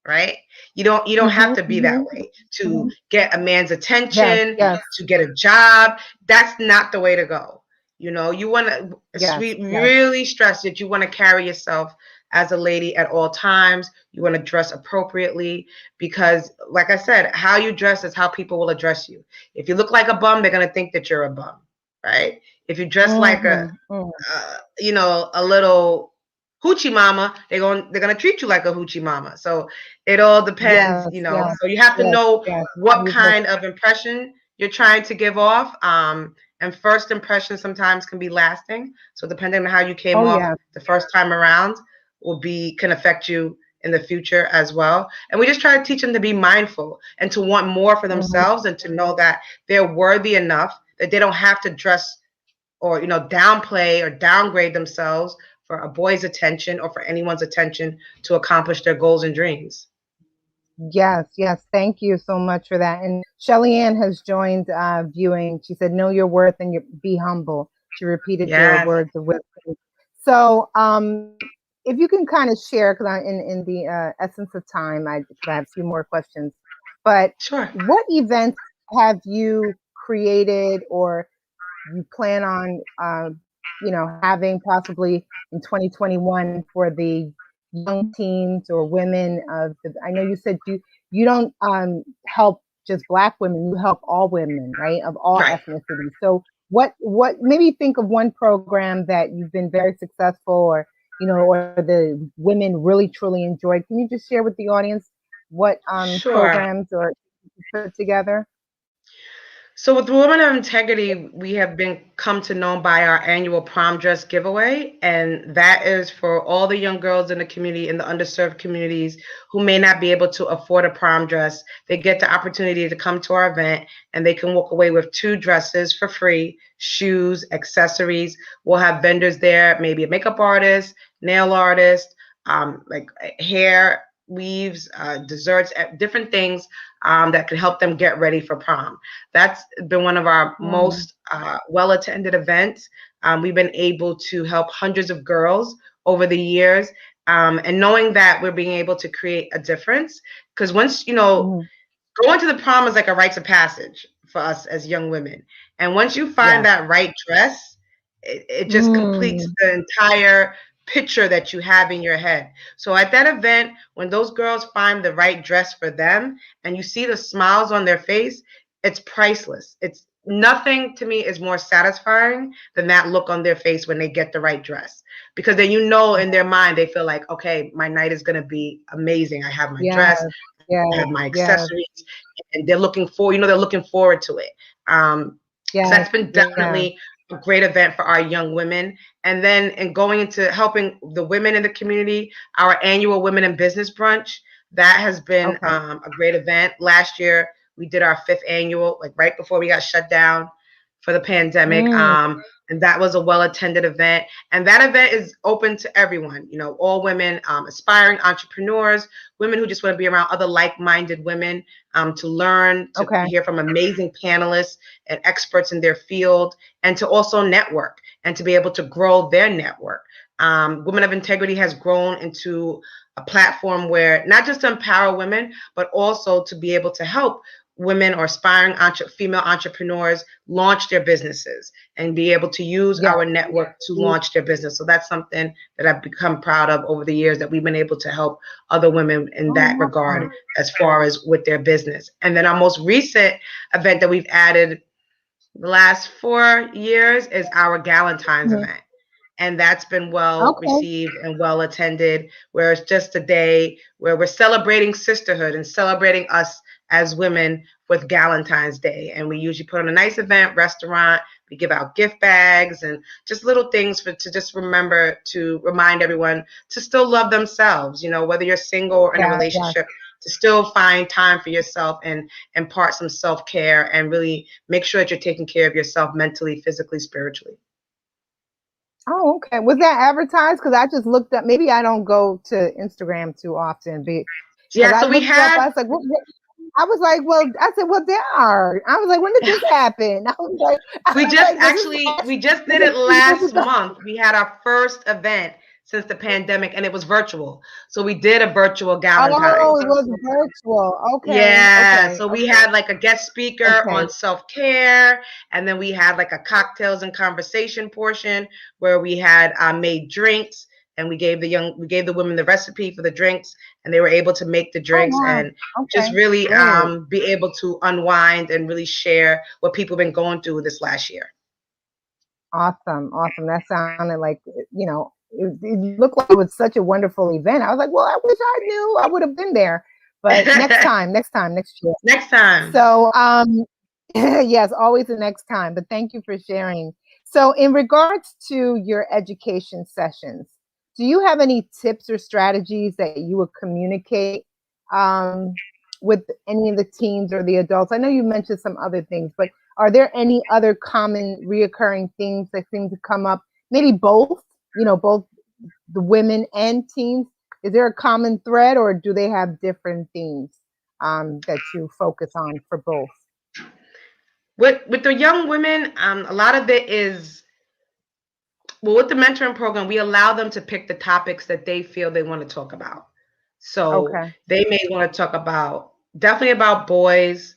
right? You don't have mhm, to be that mhm, way to mhm. get a man's Yes, attention, yes, to get a job. That's not the way to go. You want to yes, we yes. really stress that you want to carry yourself as a lady at all times. You want to dress appropriately because, like I said, how you dress is how people will address you. If you look like a bum, they're gonna think that you're a bum, right? If you dress like Mhm, mm. a little hoochie mama, they're gonna treat you like a hoochie mama. So it all depends, Yes, yes, So you have to yes, know yes. How what you look. kind of impression you're trying to give off. And first impressions sometimes can be lasting. So depending on how you came Oh, off yeah. the first time around, can affect you in the future as well. And we just try to teach them to be mindful and to want more for Mhm. themselves and to know that they're worthy enough that they don't have to dress or downplay or downgrade themselves for a boy's attention or for anyone's attention to accomplish their goals and dreams. Yes, yes. Thank you so much for that. And Shelly Ann has joined viewing. She said, "Know your worth and be humble." She repeated your Yes, words of wisdom. So, if you can kind of share, because in the essence of time, because I have a few more questions. But sure. what events have you created or you plan on, having possibly in 2021 for the young teens or women of the, I know you said you don't help just Black women, you help all women, right, of all Right. ethnicities. So what maybe think of one program that you've been very successful or or the women really truly enjoyed. Can you just share with the audience what Sure. programs or put together? So with Women of Integrity, we have been come to know by our annual prom dress giveaway, and that is for all the young girls in the community, in the underserved communities who may not be able to afford a prom dress. They get the opportunity to come to our event, and they can walk away with 2 dresses for free, shoes, accessories. We'll have vendors there, maybe a makeup artist, nail artist, like hair. weaves, desserts, different things that can help them get ready for prom. That's been one of our Mm, most well attended events. We've been able to help hundreds of girls over the years. And knowing that we're being able to create a difference, because once mm, going to the prom is like a rite of passage for us as young women. And once you find yes. that right dress, it just completes Mm, the entire picture that you have in your head. So at that event, when those girls find the right dress for them and you see the smiles on their face, it's priceless. It's nothing to me is more satisfying than that look on their face when they get the right dress. Because then you know in their mind they feel like, okay, my night is going to be amazing. I have my yes, dress, I yes, have my yes, accessories, and they're looking forward to it. So yes, that's been yes. definitely a great event for our young women. And then in going into helping the women in the community, our annual Women in Business Brunch, that has been Okay. a great event. Last year, we did our fifth annual, like right before we got shut down for the pandemic. Mm, And that was a well attended event. And that event is open to everyone, all women, aspiring entrepreneurs, women who just want to be around other like minded women, to learn, to okay. hear from amazing panelists and experts in their field, and to also network and to be able to grow their network. Women of Integrity has grown into a platform where not just to empower women, but also to be able to help women or aspiring female entrepreneurs launch their businesses and be able to use Yes. our network to launch their business. So that's something that I've become proud of over the years, that we've been able to help other women in that Oh, regard awesome. as far as with their business. And then our most recent event that we've added the last 4 years is our Galentine's Mhm. event. And that's been well Okay. received and well attended, where it's just a day where we're celebrating sisterhood and celebrating us as women with Galentine's Day. And we usually put on a nice event, restaurant. We give out gift bags and just little things to just remember to remind everyone to still love themselves, whether you're single or in a Yeah, yeah. relationship, to still find time for yourself and impart some self-care and really make sure that you're taking care of yourself mentally, physically, spiritually. Oh, okay. Was that advertised? Because I just looked up. Maybe I don't go to Instagram too often, because Yeah, I so we looked up. I had was like, I was like, well, I said, well, there are. I was like, when did this happen? I we was just like, actually we just was did this it 2 years last ago? month. We had our first event since the pandemic, and it was virtual. So we did a virtual Oh, Galentine's. it was virtual. Okay, Yeah, okay, so we okay, had like a guest speaker okay. on self-care, and then we had like a cocktails and conversation portion where we had made drinks, and we gave the women the recipe for the drinks, and they were able to make the Oh, drinks wow. and just Okay, really great. be able to unwind and really share what people have been going through this last year. Awesome, awesome. That sounded like, it looked like it was such a wonderful event. I was like, well, I wish I knew. I would have been there. But next time, next year. Next time. So, yes, always the next time. But thank you for sharing. So, in regards to your education sessions, do you have any tips or strategies that you would communicate um, with any of the teens or the adults? I know you mentioned some other things, but are there any other common reoccurring themes that seem to come up? Maybe both, both the women and teens. Is there a common thread, or do they have different themes that you focus on for both? With the young women, a lot of it is, well, with the mentoring program, we allow them to pick the topics that they feel they want to talk about. So Okay. they may want to talk about, definitely about boys,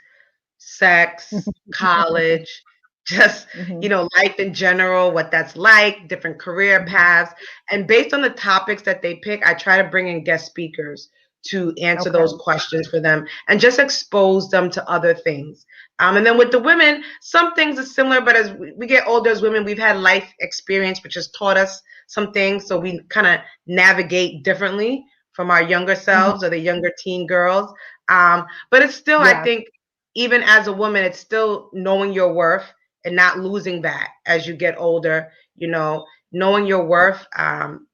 sex, college, just, Hmm. life in general, what that's like, different career paths. And based on the topics that they pick, I try to bring in guest speakers to answer those Okay. questions for them and just expose them to other things. And then with the women, some things are similar, but as we get older as women, we've had life experience, which has taught us some things. So we kind of navigate differently from our younger Hmm. selves or the younger teen girls. But it's still, I Yes. think, even as a woman, it's still knowing your worth and not losing that as you get older, knowing your worth.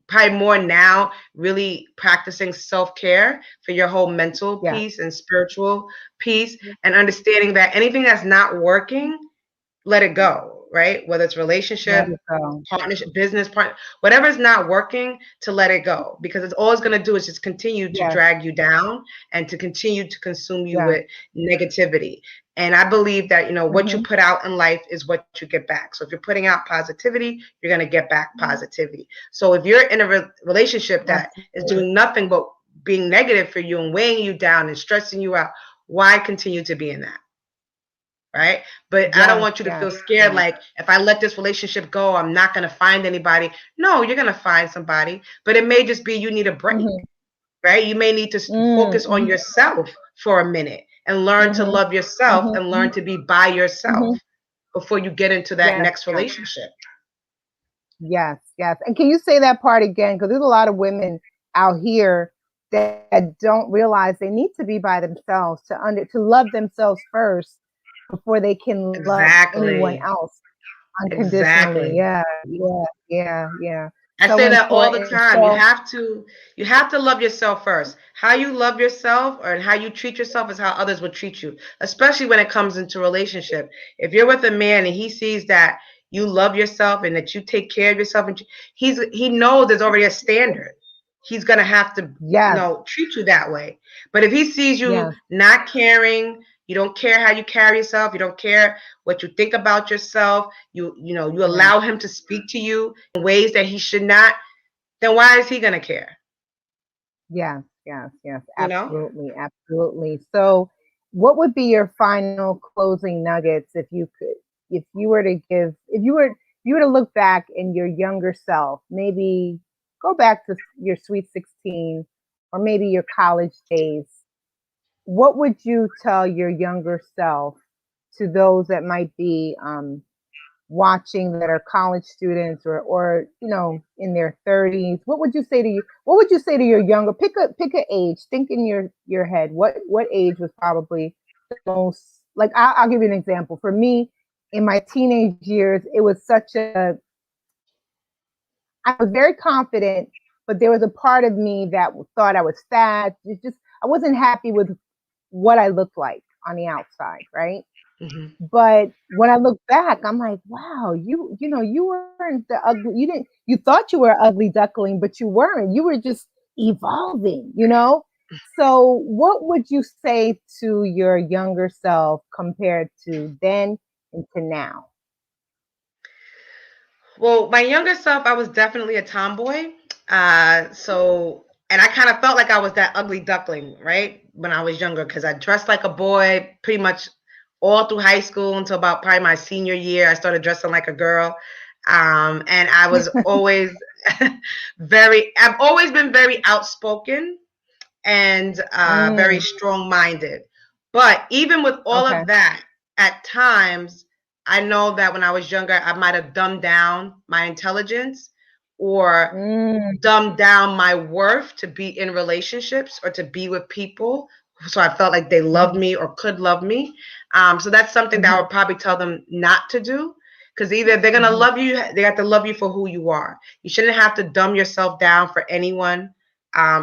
Probably more now, really practicing self care for your whole mental Yes. peace and spiritual peace, and understanding that anything that's not working, let it go. right? Whether it's Let relationship, it go. partnership, business partner, whatever's not working, to let it go, because it's all it's going to do is just continue to Yes, drag you down and to continue to consume you yes. with negativity. And I believe that, what you Mm-hmm. put out in life is what you get back. So if you're putting out positivity, you're going to get back positivity. So if you're in a relationship that is Absolutely. doing nothing but being negative for you and weighing you down and stressing you out, why continue to be in that? Right? But I don't Yes, want you to yes, feel scared yes. like if I let this relationship go, I'm not going to find anybody. No, you're going to find somebody, but it may just be you need a break, Mm-hmm. right? You may need to focus on Mm-hmm. yourself for a minute and learn to Mm-hmm. love yourself and Mm-hmm. learn to be by yourself Mm-hmm. before you get into that Yes, next yes. relationship. Yes, yes. And can you say that part again? Because there's a lot of women out here that don't realize they need to be by themselves to love themselves first before they can love anyone Exactly. else unconditionally. Exactly. Yeah, yeah, yeah, yeah. I So say that all the important. time. So, You have to love yourself first. How you love yourself or how you treat yourself is how others will treat you, especially when it comes into relationship. If you're with a man and he sees that you love yourself and that you take care of yourself, and he knows there's already a standard. He's gonna have to, yes, treat you that way. But if he sees you yes, not caring, you don't care how you carry yourself, you don't care what you think about yourself, you yes, allow him to speak to you in ways that he should not, then why is he going to care? yes, yes, yes. You know? Absolutely, absolutely. So, what would be your final closing nuggets if you could, if you were to give, if you were to look back in your younger self, maybe go back to your sweet 16 or maybe your college days, what would you tell your younger self to those that might be watching that are college students or in their 30s? What would you say to you, what would you say to your younger, pick a age, think in your head, what age was probably the most, like I'll give you an example. For me, in my teenage years, it was such a, I was very confident, but there was a part of me that thought I was fat. It's just I wasn't happy with what I looked like on the outside, right? Hmm. But when I look back, I'm like, wow, you weren't the ugly. You didn't. You thought you were an ugly duckling, but you weren't. You were just evolving. So, what would you say to your younger self compared to then and to now? Well, my younger self, I was definitely a tomboy. And I kind of felt like I was that ugly duckling, right? When I was younger, because I dressed like a boy pretty much all through high school until about probably my senior year. I started dressing like a girl. And I was always I've always been very outspoken and very Mm, strong minded. But even with all okay. of that, at times, I know that when I was younger, I might have dumbed down my intelligence or Mm, dumbed down my worth to be in relationships or to be with people. So I felt like they loved mhm, me or could love me. So that's something that I mhm, would probably tell them not to do. Because either they're gonna mhm, love you, they have to love you for who you are. You shouldn't have to dumb yourself down for anyone,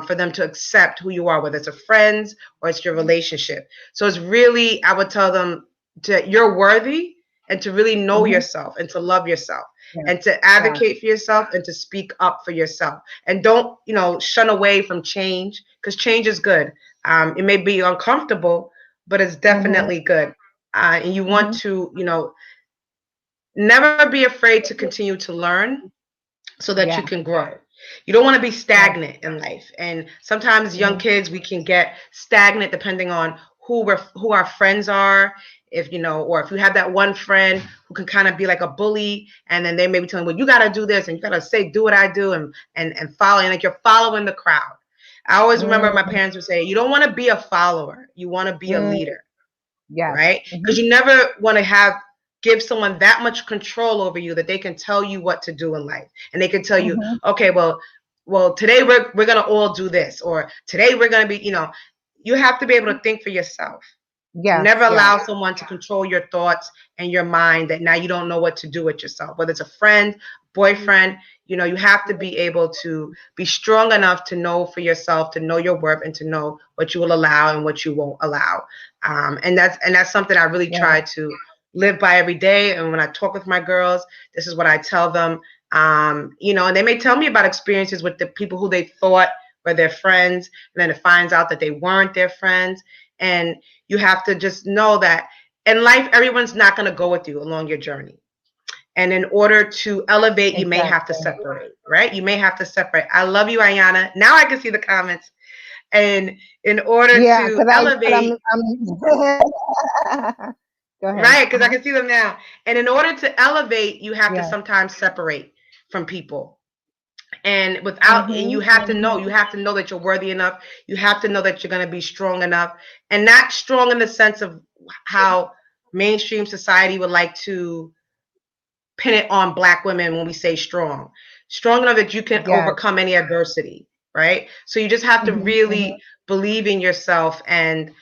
for them to accept who you are, whether it's a friend or it's your relationship. So it's really, I would tell them to you're worthy and to really know mhm. yourself and to love yourself Yeah, and to yeah. advocate for yourself and to speak up for yourself. And don't, shun away from change because change is good. It may be uncomfortable, but it's Mhm, definitely good. And you want mhm. to, never be afraid to continue to learn so that you Yeah, can grow. You don't want to be yes. stagnant in life. And sometimes young Mhm, kids we can get stagnant depending on who our friends are. If or if you have that one friend who can kind of be like a bully, and then they may be telling, well, you got to do this and you got to say, do what I do, and follow, and like you're following the crowd. I always remember my mm, parents would say, you don't want to be a follower, you want to be a mm, leader, yes. right? Because Mhm, you never want to give someone that much control over you that they can tell you what to do in life, and they can tell you, mhm, okay, well, today we're gonna all do this, or today we're gonna be, you have to be able to think for yourself. yes, Never yes. allow someone to control your thoughts and your mind that now you don't know what to do with yourself, whether it's a friend, boyfriend. You have to be able to be strong enough to know for yourself, to know your worth, and to know what you will allow and what you won't allow. And that's something I really Yeah. try to live by every day. And when I talk with my girls, this is what I tell them. And they may tell me about experiences with the people who they thought were their friends, and then it finds out that they weren't their friends. And you have to just know that in life, everyone's not going to go with you along your journey. And in order to elevate, you may have to Exactly. separate, right? You may have to separate. I love you, Ayana. Now I can see the comments. And in order Yeah, to because I said elevate, go ahead. right? Because I can see them now. And in order to elevate, you have to Yeah. sometimes separate from people. And you have to know, that you're worthy enough. You have to know that you're going to be strong enough, and not strong in the sense of how mainstream society would like to pin it on Black women when we say strong. Strong enough that you can Yes. overcome any adversity, right? So you just have to Hmm. really believe in yourself, and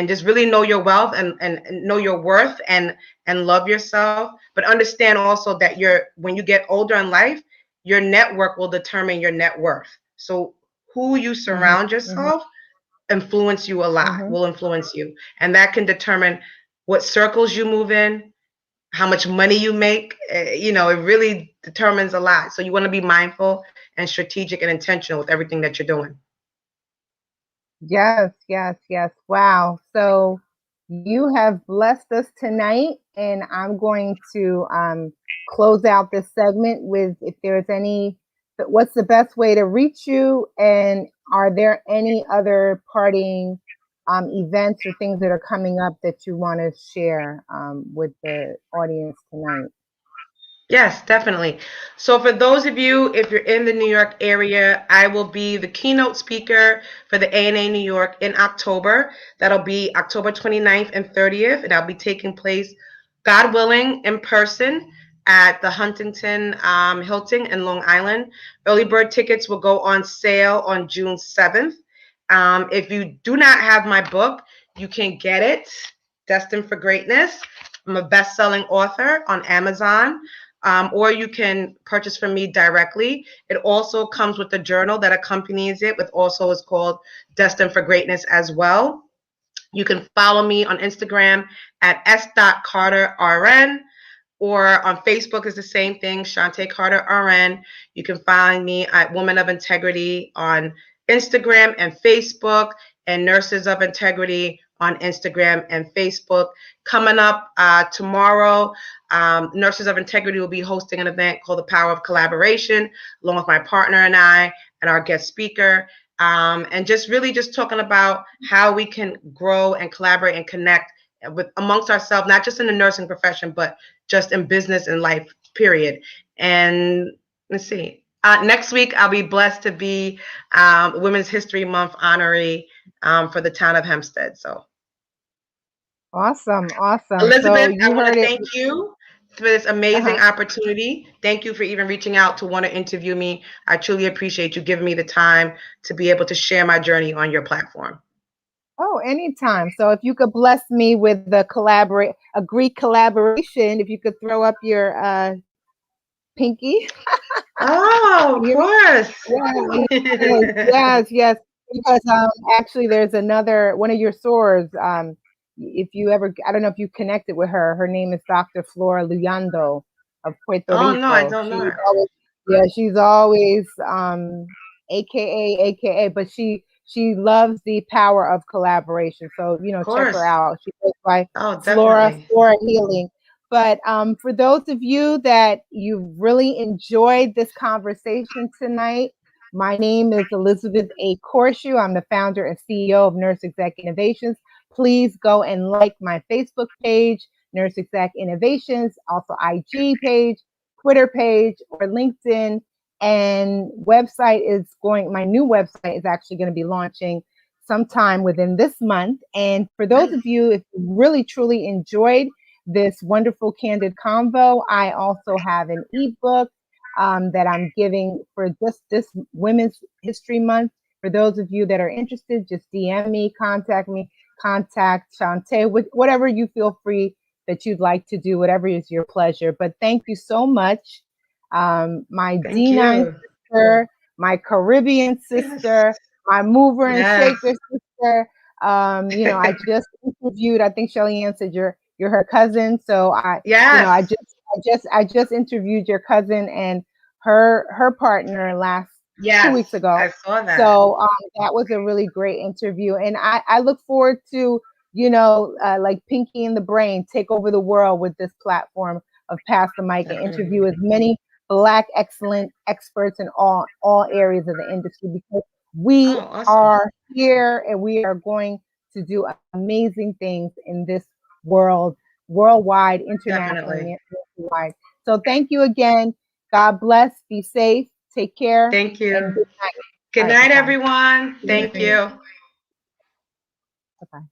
just really know your wealth, and know your worth, and love yourself. But understand also that when you get older in life, your network will determine your net worth. So who you Hmm. surround Hmm. yourself influence you a lot, Hmm. will influence you. And that can determine what circles you move in, how much money you make. It really determines a lot. So you want to be mindful and strategic and intentional with everything that you're doing. Yes, yes, yes. Wow. So you have blessed us tonight, and I'm going to close out this segment with if there's any, what's the best way to reach you, and are there any other parting events or things that are coming up that you want to share with the audience tonight? Yes, definitely. So, for those of you, if you're in the New York area, I will be the keynote speaker for the ANA New York in October. That'll be October 29th and 30th, and that'll be taking place, God willing, in person at the Huntington Hilton in Long Island. Early bird tickets will go on sale on June 7th. If you do not have my book, you can get it, Destined for Greatness. I'm a best-selling author on Amazon, or you can purchase from me directly. It also comes with a journal that accompanies it, with also is called Destined for Greatness as well. You can follow me on Instagram at s.carterrn, or on Facebook is the same thing, Shantay Carter RN. You can find me at Woman of Integrity on Instagram and Facebook, and Nurses of Integrity on Instagram and Facebook. Coming up tomorrow, Nurses of Integrity will be hosting an event called The Power of Collaboration, along with my partner and I, and our guest speaker. And just really just talking about how we can grow and collaborate and connect with amongst ourselves, not just in the nursing profession, but just in business and life, period. And let's see. Next week, I'll be blessed to be Women's History Month honoree for the town of Hempstead. So, Awesome, awesome. So Elizabeth, I you want to heard it. thank you for this amazing Uh-huh. opportunity. Thank you for even reaching out to want to interview me. I truly appreciate you giving me the time to be able to share my journey on your platform. Oh, anytime. So if you could bless me with the a Greek collaboration, if you could throw up your pinky. Oh, of Can you hear me? Yes, course. yes, yes. Because actually, there's another one of your sorors. If you ever, I don't know if you connected with her. Her name is Dr. Flora Luyando of Puerto Oh, no, I Rico. don't know. Yeah, she's always AKA, but she loves the power of collaboration. So Of check her course. out. She goes by Oh, definitely. Flora Healing. But for those of you that you really enjoyed this conversation tonight, my name is Elizabeth A. Corshu. I'm the founder and CEO of Nurse Exec Innovations. Please go and like my Facebook page, Nurse Exec Innovations, also IG page, Twitter page, or LinkedIn. And my new website is actually going to be launching sometime within this month. And for those Nice. of you, if you really truly enjoyed this wonderful candid convo, I also have an ebook that I'm giving for just this Women's History Month. For those of you that are interested, just DM me, contact Shantay, whatever you feel free that you'd like to do, whatever is your pleasure. But thank you so much. My Thank D9 you. sister, my Caribbean Yes. sister, my mover and Yes. shaker sister. I just interviewed, I think Shelly Ann said you're her cousin. So Yes. I just interviewed your cousin and her partner last 2 weeks Yes. ago. I saw that. So that was a really great interview, and I look forward to like Pinky in the Brain take over the world with this platform of Pass the Mic and Definitely. interview as many Black excellent experts in all areas of the industry, because we Oh, awesome. are here and we are going to do amazing things in this world, worldwide, Definitely. internationally, nationwide. So thank you again. God bless. Be safe. Take care. Thank And you. good night. Good All right. night, Bye bye. everyone. Good Thank night. you. Bye bye.